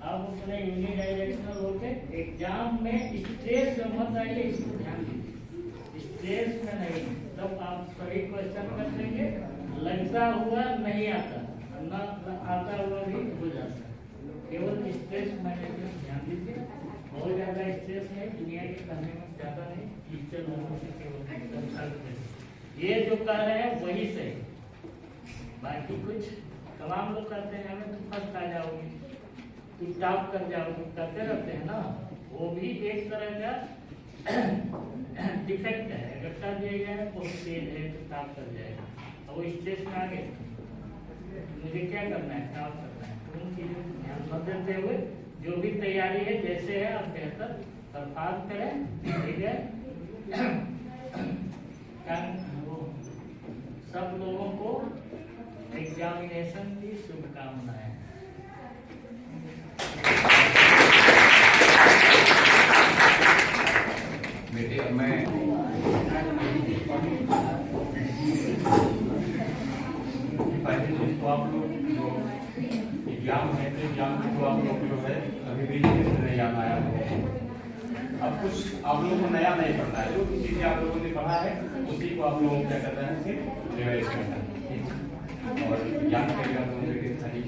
आप अपने यूनिडायरेक्शनल होके एग्जाम में स्ट्रेस में मत आइए, इसको ध्यान दीजिए, स्ट्रेस में नहीं, तब आप सही क्वेश्चन कर देंगे। लगता हुआ नहीं आता, ना आता हुआ भी हो जाता है। केवल स्ट्रेस मैनेजमेंट ध्यान दीजिए। बहुत ज्यादा स्ट्रेस है दुनिया के करने में, ज्यादा नहीं, टीचर लोगों से केवल ये जो कर रहे हैं वही सही। बाकी कुछ तमाम लोग करते हैं हमें तुम फर्स्ट आ जाओगे, तुम टॉप कर जाओगे, करते रहते हैं ना, वो भी एक तरह का डिफेक्ट है। अगर कर दिया गया है बहुत तेज है तो टॉप कर जाएगा, और वो स्टेज में आ गए मुझे क्या करना है, टॉप करना है। तो उन चीजों को ध्यान मत देते हुए जो भी तैयारी है जैसे है आप बेहतर परफॉर्म करें, ठीक है। सब लोगों को एग्जामिनेशन की शुभकामनाएं। बेटे मैं पहले तो आप लोग जो एग्जाम है तो एग्जाम को आप लोग जो है अभी भी नहीं जाना आया है। अब कुछ आप लोगों को नया नहीं पढ़ना है, जो चीजें आप लोगों ने पढ़ा है उसी को आप लोगों को क्या करना है, रिवाइज करना है। और एग्जाम के लिए आप लोगों के सही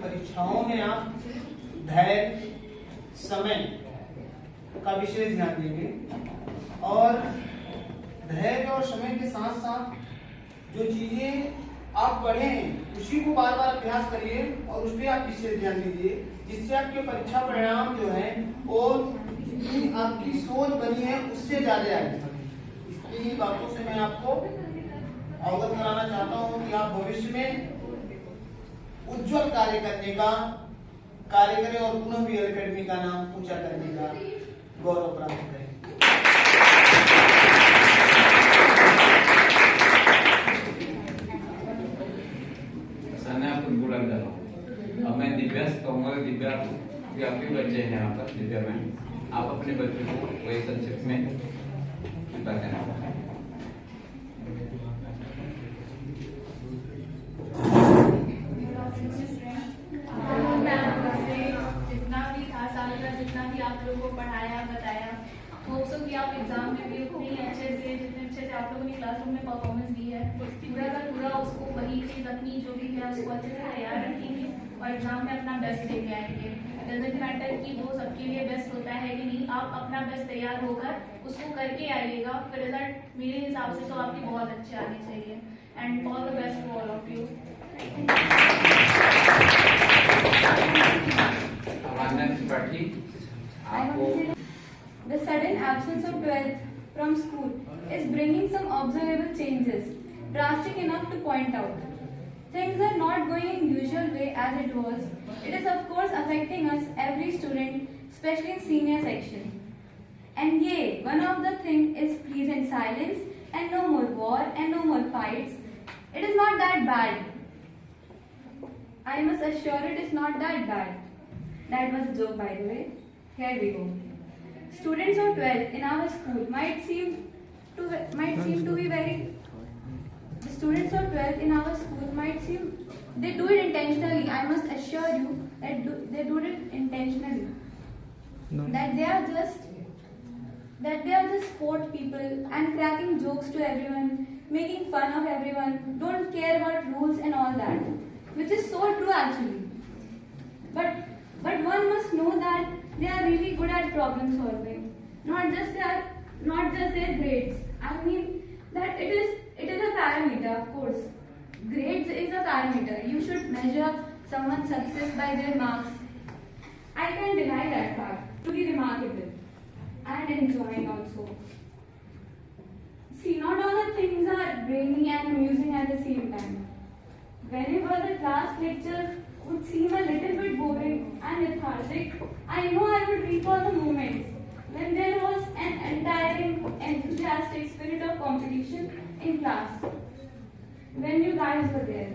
परीक्षाओं में आप धैर्य, समय का विशेष ध्यान देंगे, और धैर्य और समय के साथ साथ जो चीजें आप पढ़े हैं उसी को बार बार अभ्यास करिए और उस पर आप विशेष ध्यान दीजिए, जिससे आपके परीक्षा परिणाम जो है वो जितनी आपकी सोच बनी है उससे ज्यादा आएगी। इसलिए बातों से मैं आपको अवगत कराना चाहता हूँ कि आप भविष्य में उज्जवल कार्य करने का कार्य करें और पुनः भी एकेडमी का नाम ऊंचा करने का गौरव प्राप्त करें। सर मैं आपको बुला रहा हूँ। अब मैं दिव्या से कहूँगा, दिव्या भी आपके बच्चे हैं यहाँ पर, दिव्या मैम आप अपने बच्चे को वही संक्षिप्त में बताना। जितना भी आप लोगों को पढ़ाया बताया, होप सो कि आप एग्जाम में भी उतनी अच्छे से जितने अच्छे से आप लोगों ने क्लासरूम में परफॉर्मेंस दी है पूरा का पूरा उसको वही चीज़ अपनी जो भी है उसको अच्छे से तैयार रखेंगे और एग्जाम में अपना बेस्ट लेके आएंगे। डजंट मैटर कि वो सबके लिए बेस्ट होता है कि नहीं, आप अपना बेस्ट तैयार होकर उसको करके आइएगा, फिर रिजल्ट मेरे हिसाब से तो आपके बहुत अच्छे आने चाहिए। And all the best for all of you. The sudden absence of 12th from school is bringing some observable changes, drastic enough to point out. Things are not going in usual way as it was. It is of course affecting us, every student, especially in senior section. And yay, one of the things is please in silence and no more war and no more fights. It is not that bad. I must assure it is not that bad. That was a joke, by the way. Here we go. Students of 12th in our school might seem to be very. The students of 12th in our school might seem they do it intentionally. I must assure you that they do it intentionally. No. That they are just sport people and cracking jokes to everyone, making fun of everyone. Don't care about rules and all that, which is so true actually. But one must know that they are really good at problem solving, not just their grades. I mean that it is a parameter, of course. Grades is a parameter. You should measure someone's success by their marks. I can't deny that fact. Truly remarkable and enjoying also. See, not all the things are brainy and amusing at the same time. Whenever the class lecture would seem a little bit boring and lethargic, I know I would recall the moments when there was an entire enthusiastic spirit of competition in class. When you guys were there.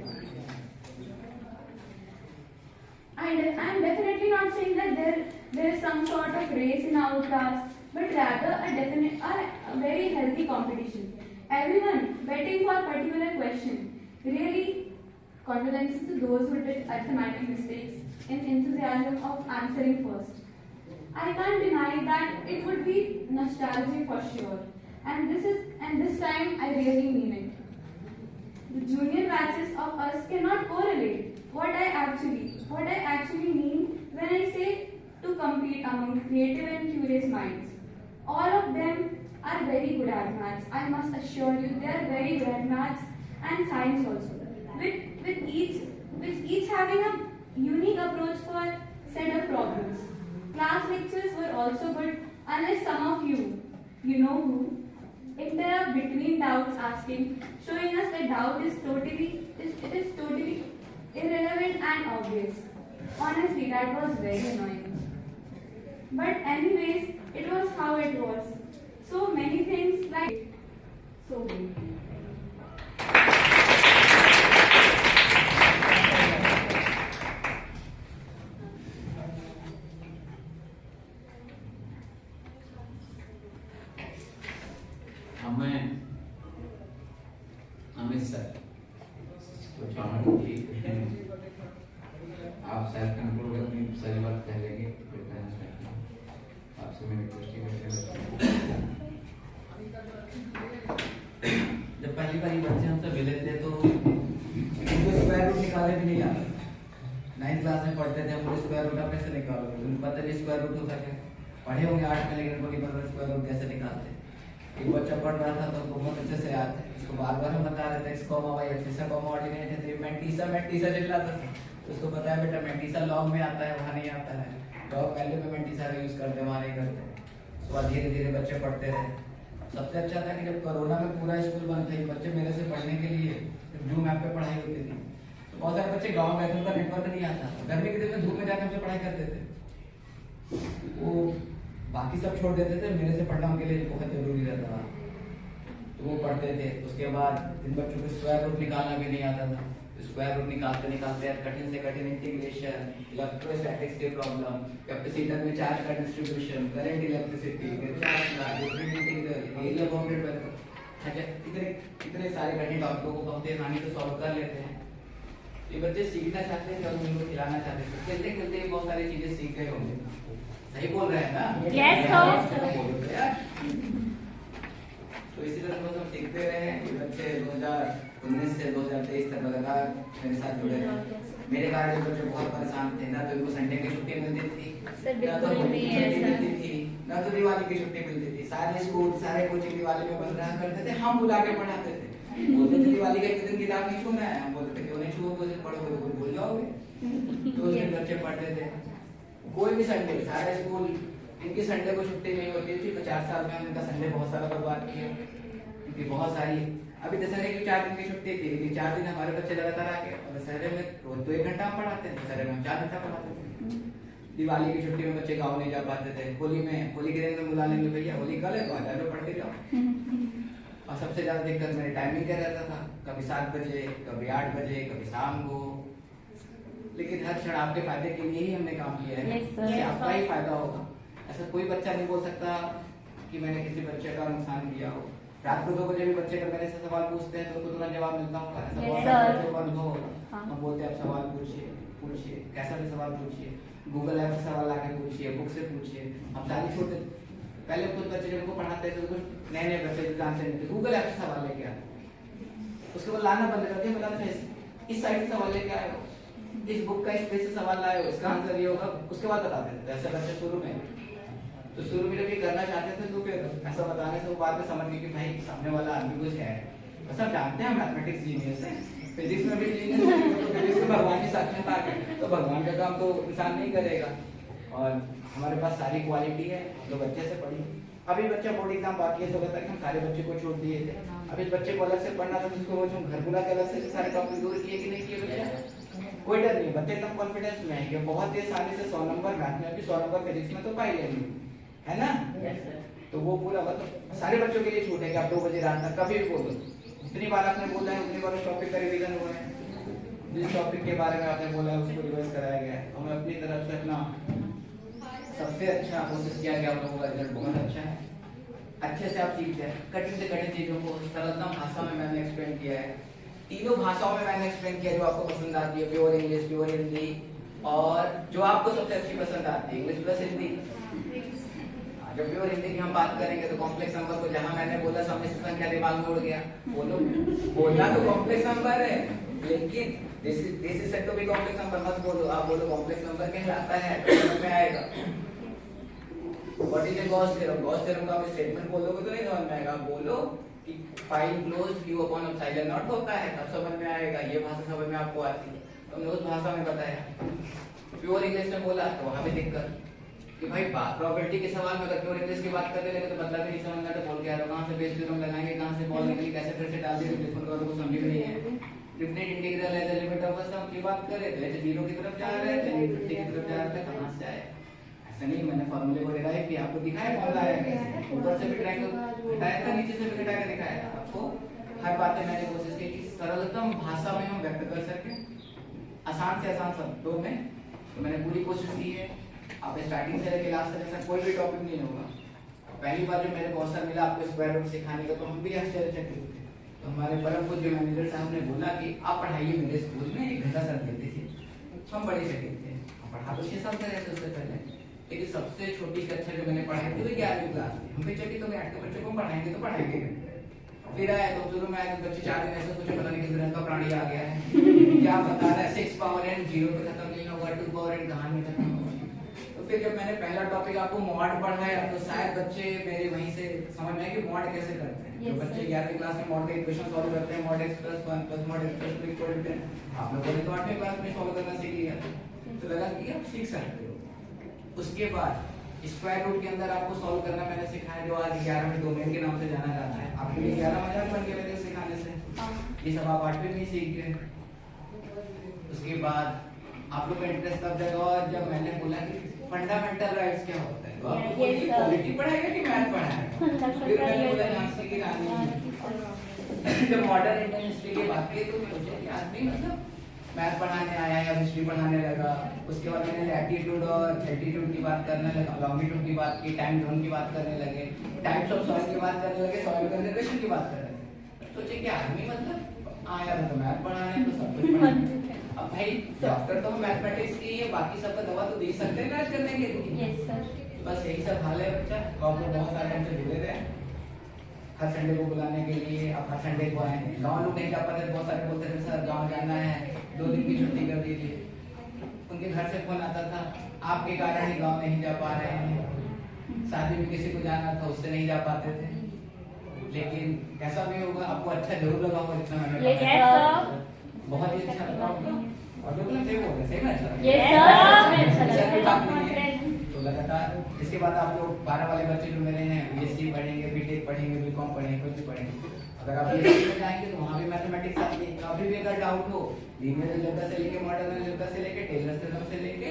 I am definitely not saying that there is some sort of race in our class, but rather a very healthy competition. Everyone betting for a particular question. Really, condolences to those who did arithmetic mistakes in enthusiasm of answering first. I can't deny that it would be nostalgic for sure, and this time I really mean it. The junior batches of us cannot correlate what I actually mean when I say to compete among creative and curious minds. All of them are very good at maths. I must assure you, they are very good at maths and science also. With each having a unique approach for set of problems. Class lectures were also good, unless some of you know who, interrupt between doubts asking, showing us that doubt is totally irrelevant and obvious. Honestly, that was very annoying. But anyways, it was how it was. So many things like so good. Amit sir कुछ आप self control अपनी सारी बात कह लेंगे आपसे मैंने question जब पहली बार बच्चे हमसे मिले थे तो उनको स्क्वायर रूट निकाले भी नहीं आता। 9th क्लास में पढ़ते थे, हम स्क्वायर रूट आप कैसे निकालोगे? उनको पता नहीं स्क्वायर रूट होता क्या, पढ़े होंगे 8 में, लेकिन उनको नहीं पता स्क्वायर रूट कैसे निकालते। एक बच्चा पढ़ रहा था तो उसको बहुत अच्छे से याद है, इसको बार बार हम बता रहे थे x कॉमा y x सा कॉमा ऑर्डिनेट है, तो मैंटीसा चिल्लाता था, तो उसको पता है बेटा मैंटीसा लॉग में आता है, वहाँ नहीं आता है, लॉग वैल्यू में मैंटीसा का यूज करते हैं, वहाँ नहीं करते। उसके बाद धीरे धीरे बच्चे पढ़ते रहे। सबसे अच्छा था कि जब कोरोना में पूरा स्कूल बंद था, बच्चे मेरे से पढ़ने के लिए जूम ऐप पे पढ़ाई होती थी, तो बहुत सारे बच्चे गाँव गए थे, उनका नेटवर्क नहीं आता, गर्मी के दिन में धूप में जाकर हमसे पढ़ाई करते थे। वो बाकी सब छोड़ देते थे, मेरे से पढ़ना उनके लिए बहुत जरूरी रहता था, तो वो पढ़ते थे। उसके बाद इन बच्चों को स्क्वायर रूट निकालना भी नहीं आता था, स्क्वायर रूट निकालते निकालते कठिन से कठिन इंटीग्रेशन, इलेक्ट्रोस्टैटिक्स के प्रॉब्लम, कैपेसिटर में चार्ज का डिस्ट्रीब्यूशन, करंट इलेक्ट्रिसिटी, चार्ज का different integral, area bounded by, अच्छा इतने सारे कठिन टॉपिकों को बहुत आसानी से सॉल्व कर लेते हैं। ये बच्चे सीखना चाहते हैं और उनको खिलाना चाहते हैं, खेलते खेलते बहुत सारी चीजें सीख गए होंगे। सही बोल रहे हैं ना? Yes sir. तो इसी तरह हम सीखते रहे हैं। ये बच्चे 2019 से 2023 तक लगातार मेरे साथ जुड़े रहे। मेरे कारण ये बच्चे बहुत परेशान थे, ना तो इनको संडे की छुट्टी मिलती थी, ना तो होली की छुट्टी मिलती थी, ना तो दिवाली की छुट्टी मिलती थी। सारे स्कूल सारे कोचिंग दिवाली में बंद रहा करते थे, हम बुला के पढ़ाते थे। बोलते थे दिवाली का एक दिन किताब नहीं छूना है, हम बोलते थे क्यों नहीं छूओगे, पढ़ोगे तो भूल जाओगे। तो उस दिन बच्चे पढ़ते थे। कोई भी संडे, सारे स्कूल इनकी संडे को छुट्टी नहीं होती थी। 50 साल में उनका संडे बहुत सारा बर्बाद किया, क्योंकि बहुत सारी अभी दशहरे की 4 दिन की छुट्टी थी, लेकिन 4 दिन हमारे बच्चे लगातार आके, और दशहरे में रोज 2-1 घंटा हम पढ़ाते हैं, दशहरे में हम 4 घंटा पढ़ाते थे। दिवाली की छुट्टी में बच्चे गाँव नहीं जा पाते थे, होली के दिन में बुला लेंगे, भैया होली कल है तो आ जाओ पढ़ के जाओ। और सबसे ज्यादा दिक्कत मेरी टाइमिंग का रहता था, कभी 7 बजे, कभी 8 बजे, कभी शाम को। लेकिन हर क्षण आपके फायदे के लिए ही हमने काम किया है, इससे आपका ही फायदा होगा। ऐसा कोई बच्चा नहीं बोल सकता कि मैंने किसी बच्चे का नुकसान किया हो। रात को 2 बजे भी बच्चे अगर मेरे से सवाल पूछते हैं तो उनको तुरंत जवाब मिलता होगा, ऐसा बहुत को अनुभव होगा। हम बोलते हैं आप सवाल पूछिए, कैसा भी सवाल पूछिए, गूगल ऐप से सवाल लाके पूछिए, बुक से पूछिए। हम सारी छोटे पहले कुछ बच्चे जब उनको पढ़ाते थे, कुछ नए बच्चे जानते नहीं थे, गूगल ऐप से सवाल लेके आते, उसके बाद लाना बंद कर दिया, मतलब इस साइड से सवाल लेके आए हो, इस बुक का स्पेस से सवाल लाए हो, इसका आंसर ये होगा, उसके बाद बताते थे। ऐसे बच्चे शुरू में जब ये करना चाहते थे तो फिर ऐसा बताने से वो बाद में समझ गए कि भाई सामने वाला आदमी कुछ है। सब जानते हैं मैथमेटिक्स जीनियस है, फिजिक्स में भी जीनियस है, तो फिजिक्स में भगवान की साक्षात है, तो भगवान का काम तो इंसान नहीं करेगा। और हमारे पास सारी क्वालिटी है, जो बच्चे से पढ़ी। अभी बच्चा बोर्ड एग्जाम बाकी है, तो बताया कि हम सारे बच्चे को छोड़ दिए थे। अभी इस बच्चे को अलग से पढ़ना था, जिसको रोज हम घर बुला के अलग से सारे टॉपिक दूर किए कि नहीं किए बच्चा, कोई डर नहीं, बच्चे एकदम कॉन्फिडेंस में है कि बहुत ही आसानी से 100 नंबर मैथ में भी 100 नंबर फिजिक्स में तो पा ही लेंगे, है ना? तो वो पूरा मतलब सारे बच्चों के लिए छूट है कि आप 2 बजे रात तक कभी भी बोलो, जितनी बार आपने बोला है उतनी बार उस टॉपिक का रिवीजन हुआ है। जिस टॉपिक के बारे में आपने बोला है उसको रिवाइज कराया गया है। हमें अपनी तरफ से अपना सबसे अच्छा कोशिश किया गया, आप लोगों का रिजल्ट बहुत अच्छा है, अच्छे से आप सीखते हैं। कठिन से कठिन चीजों को सरलतम भाषा में मैंने एक्सप्लेन किया है, तीनों भाषाओं में मैंने एक्सप्लेन किया जो आपको पसंद आती है, प्योर इंग्लिश, प्योर हिंदी, और जो आपको सबसे अच्छी पसंद आती है इंग्लिश प्लस हिंदी। जब प्योर हिंदी की हम बात करेंगे तो कॉम्प्लेक्स नंबर को जहां मैंने बोला सम्मिश्र संख्या दिमाग में उड़ गया। बोलो, बोलना तो कॉम्प्लेक्स नंबर है, लेकिन this is said to be complex number मत बोलो, आप बोलो कॉम्प्लेक्स नंबर कहलाता है तो समझ में आएगा। What is a Gauss theorem? Gauss theorem का आप स्टेटमेंट बोलोगे तो नहीं समझ में आएगा। बोलो कि file close q upon epsilon not होता है, तब समझ में आएगा। ये भाषा समझ में आपको आती है, तो हमने उस भाषा में बताया। प्योर इंग्लिश में बोला तो वहां भी दिक्कत कि भाई प्रोबेबिलिटी के सवाल में अगर प्योर इंग्लिश की बात करने लगे तो मतलब ही नहीं समझ में आता, बोल के आ रहा कहां से बेस थ्योरम लगाएंगे, कहां से बॉल निकली, कैसे फिर से डाल दिए, डिफरेंट वालों को समझ में नहीं है। डिफरेंट इंटीग्रल है, लिमिट ऑफ सम की बात करें तो ऐसे जीरो की तरफ जा रहे हैं, इनफिनिटी की तरफ जा रहे हैं, कहां से आए? ऐसा नहीं, मैंने फार्मूले को डिराइव किया, आपको दिखाया फॉर्मूला आया कैसे, ऊपर से भी ट्रायंगल घटाया था, नीचे से भी घटा के दिखाया था आपको। हर बातें मैंने कोशिश की कि सरलतम भाषा में हम व्यक्त कर सकें, आसान से आसान शब्दों में, तो मैंने पूरी कोशिश की है। आप स्टार्टिंग से लेकर लास्ट तक ऐसा कोई भी टॉपिक नहीं होगा। पहली बार जब मेरे को अवसर मिला आपको स्क्वायर रूट सिखाने का तो हम भी आश्चर्यचकित थे। तो हमारे परम पूज्य मैनेजर साहब ने बोला कि आप पढ़ाइए मेरे स्कूल में, 1 घंटा सर देते थे, हम बड़े चकित थे। पढ़ा तो 6 साल से रहे थे उससे पहले, लेकिन सबसे छोटी कक्षा जो मैंने पढ़ाई थी वो 11वीं क्लास में। हम भी चकित हो गए, 8 के बच्चों को पढ़ाएंगे तो पढ़ाएंगे। फिर आया तो शुरू में आए तो बच्चे 4 दिन ऐसे सोचे पता नहीं किस तरह का प्राणी आ गया है, क्या बता रहा है, 6 पावर n 0 पे खत्म नहीं होगा, 2 पावर n कहानी खत्म होगी। तो फिर जब मैंने पहला टॉपिक आपको मॉड पढ़ाया तो शायद बच्चे मेरे वहीं से समझ में आए कि मॉड कैसे करते हैं। जो बच्चे 11वीं क्लास में मॉड का इक्वेशन सॉल्व करते हैं, mod x + 1 + mod x + 2 equal to 10, आप लोगों ने तो 8वीं क्लास में सॉल्व करना सीख लिया, तो लगा कि आप सीख सकते हो। उसके बाद स्क्वायर रूट के अंदर आपको सॉल्व करना मैंने सिखाया, जो आज 11वें डोमेन के नाम से जाना जाता है। आपके लिए 11 मजाक बन गया मेरे सिखाने से, ये सब आप 8वीं में सीख गए। उसके बाद आप लोग का इंटरेस्ट तब जगा और जब मैंने बोला कि फंडामेंटल राइट्स क्या होता है, तो आपको पॉलिटी पढ़ाएगा कि मैथ पढ़ाएगा? फिर मैंने बोला झांसी की रानी। जब मॉडर्न इंडियन हिस्ट्री की बात की तो मैं सोचा कि आदमी मतलब मैथ पढ़ाने आया या हिस्ट्री पढ़ाने लगा। उसके बाद मैंने लैटिट्यूड और एल्टीट्यूड की बात करने लगा, लॉन्गिट्यूड की बात की, टाइम जोन की बात करने लगे, टाइप्स ऑफ सॉइल की बात करने लगे, सॉइल कंजर्वेशन की बात करने लगे। सोचे कि आदमी मतलब आया तो मैथ पढ़ाने तो सब कुछ पढ़ाने। अब भाई डॉक्टर तो मैथमेटिक्स की है, बाकी सबका दवा तो दे सकते हैं मैथ करने के लिए। Yes sir. बस यही सब हाल है बच्चा। तो आप लोग बहुत सारे हमसे जुड़े रहे हर संडे को बुलाने के लिए, आप हर संडे को आए। गाँव लोग नहीं जा पाते, बहुत सारे बोलते थे सर गाँव जाना है, 2 दिन की छुट्टी कर दीजिए। उनके घर से फोन आता था आपके कारण ही गाँव नहीं जा पा रहे हैं, शादी में किसी को जाना था उससे नहीं जा पाते थे। लेकिन कैसा भी होगा आपको अच्छा जरूर लगा होगा जितना मैंने यस बहुत ही अच्छा लगा होगा। और जो सही बोल रहे सही में अच्छा लगा। Yes sir. तो लगातार इसके बाद आप लोग 12 वाले बच्चे जो मेरे हैं बीएससी पढ़ेंगे, बीटेक पढ़ेंगे, बीकॉम पढ़ेंगे, कुछ भी पढ़ेंगे। अगर आप बीएससी में जाएंगे तो वहाँ भी मैथमेटिक्स आती है। कभी भी अगर डाउट हो लीनियर अलजेब्रा से लेके मॉडर्न अलजेब्रा से लेके टेलर्स थ्योरम से लेके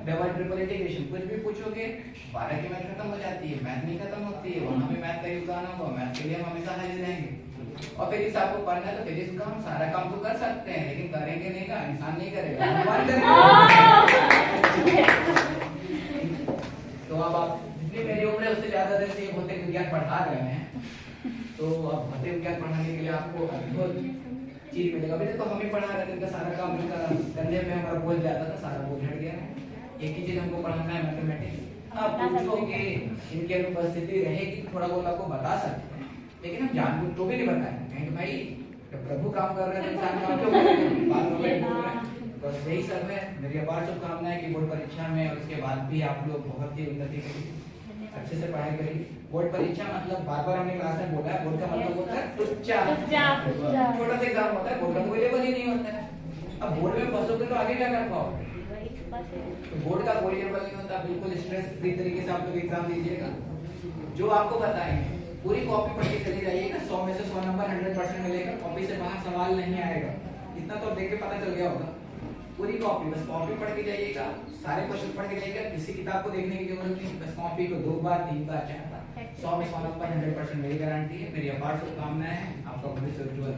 डबल ट्रिपल इंटीग्रेशन कुछ भी पूछोगे 12 की मैथ खत्म हो जाती है, मैथ नहीं खत्म होती है। वहाँ भी मैथ का योगदान होगा, मैथ के लिए हम हमेशा हाजिर रहेंगे। और फिजिक्स आपको पढ़ना है तो फिजिक्स का हम सारा काम तो कर सकते हैं, लेकिन करेंगे नहीं का इंसान नहीं करेगा, भगवान करेगा। तो अब आप जितनी मेरी उम्र है उससे ज्यादा देर से भौतिक विज्ञान पढ़ा रहे हैं, तो अब भौतिक विज्ञान पढ़ाने के लिए आपको अद्भुत चीज मिलेगा। अभी तो हम ही पढ़ा रहे थे, इनका सारा काम इनका करने में हमारा बोझ जाता था, सारा बोझ हट गया है। एक ही चीज हमको पढ़ाना है मैथमेटिक्स। आप पूछोगे इनकी अनुपस्थिति रहेगी थोड़ा बहुत आपको बता सकते हैं, लेकिन हम जानबूझ तो भी नहीं बताएंगे, कहेंगे भाई जब प्रभु काम कर रहे हैं तो इंसान काम क्यों करेगा। बस यही सब है। मेरी अपार शुभकामनाएं कि बोर्ड परीक्षा में और उसके बाद भी आप लोग बहुत ही उन्नति करिए, अच्छे से पढ़ाई करिए। बोर्ड परीक्षा मतलब बार-बार हमने क्लास में बोला है, बोर्ड का मतलब होता है तुच्चा, छोटा सा एग्जाम होता है, बोर्ड का कोई लेवल ही नहीं होता है। अब बोर्ड में फंसोगे तो आगे क्या कर पाओगे? तो बोर्ड का कोई लेवल नहीं होता, बिल्कुल स्ट्रेस फ्री तरीके से आप लोग एग्जाम दीजिएगा। जो आपको बताएंगे पूरी कॉपी पढ़ के चले जाइएगा, 100 में से 100 नंबर 100% मिलेगा। कॉपी से बाहर सवाल नहीं आएगा, इतना तो देख के पता चल गया होगा। पूरी कॉपी, बस कॉपी पढ़ के जाइएगा, सारे क्वेश्चन पढ़ के जाइएगा, किसी किताब को देखने की जरूरत नहीं। बस कॉपी को 2 बार 3 बार 4 बार 100 में 100 नंबर 100% मेरी गारंटी है। मेरी अपार शुभकामनाएं हैं, आपका भविष्य उज्जवल।